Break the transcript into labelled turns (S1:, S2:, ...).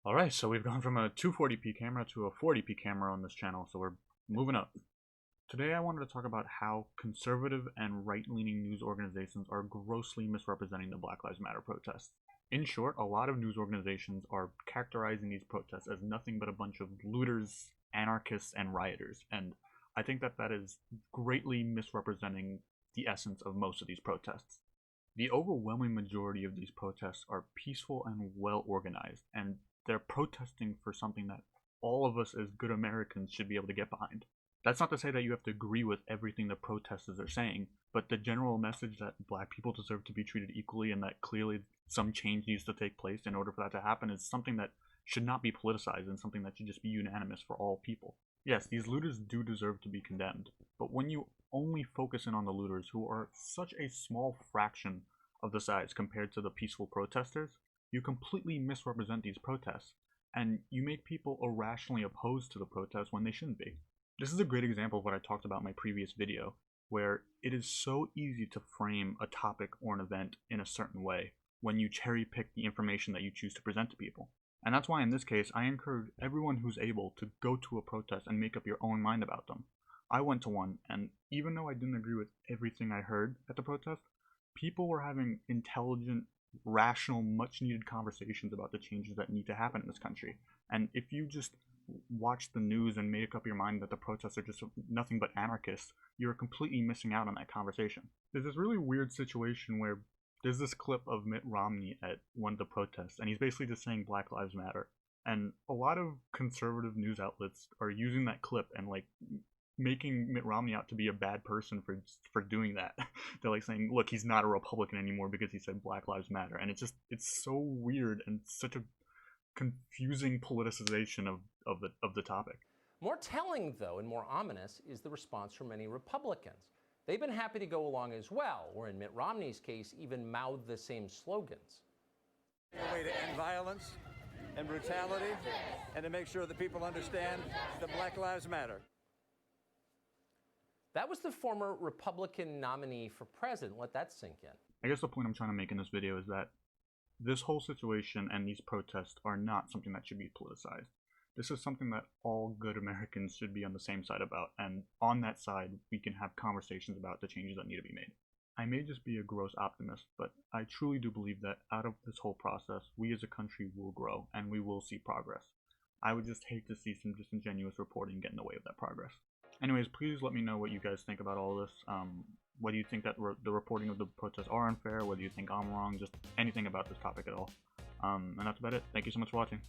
S1: Alright, so we've gone from a 240p camera to a 40p camera on this channel, so we're moving up. Today I wanted to talk about how conservative and right-leaning news organizations are grossly misrepresenting the Black Lives Matter protests. In short, a lot of news organizations are characterizing these protests as nothing but a bunch of looters, anarchists, and rioters, and I think that that is greatly misrepresenting the essence of most of these protests. The overwhelming majority of these protests are peaceful and well organized, and they're protesting for something that all of us as good Americans should be able to get behind. That's not to say that you have to agree with everything the protesters are saying, but the general message that black people deserve to be treated equally and that clearly some change needs to take place in order for that to happen is something that should not be politicized and something that should just be unanimous for all people. Yes, these looters do deserve to be condemned, but when you only focus in on the looters, who are such a small fraction of the size compared to the peaceful protesters, you completely misrepresent these protests, and you make people irrationally opposed to the protests when they shouldn't be. This is a great example of what I talked about in my previous video, where it is so easy to frame a topic or an event in a certain way when you cherry pick the information that you choose to present to people. And that's why in this case, I encourage everyone who's able to go to a protest and make up your own mind about them. I went to one, and even though I didn't agree with everything I heard at the protest, people were having intelligent, rational, much needed conversations about the changes that need to happen in this country. And if you just watch the news and make up your mind that the protests are just nothing but anarchists, you're completely missing out on that conversation. There's this really weird situation where there's this clip of Mitt Romney at one of the protests, and he's basically just saying Black Lives Matter. And a lot of conservative news outlets are using that clip and like making Mitt Romney out to be a bad person for doing that. They're like saying, look, he's not a Republican anymore because he said Black Lives Matter. And it's so weird and such a confusing politicization of the topic.
S2: More telling, though, and more ominous is the response from many Republicans. They've been happy to go along as well, or in Mitt Romney's case, even mouth the same slogans.
S3: A way to end violence and brutality and to make sure that people understand that Black Lives Matter.
S2: That was the former Republican nominee for president. Let that sink in.
S1: I guess the point I'm trying to make in this video is that this whole situation and these protests are not something that should be politicized. This is something that all good Americans should be on the same side about, and on that side, we can have conversations about the changes that need to be made. I may just be a gross optimist, but I truly do believe that out of this whole process, we as a country will grow, and we will see progress. I would just hate to see some disingenuous reporting get in the way of that progress. Anyways, please let me know what you guys think about all this. Whether you think that the reporting of the protests are unfair, whether you think I'm wrong, just anything about this topic at all. And that's about it. Thank you so much for watching.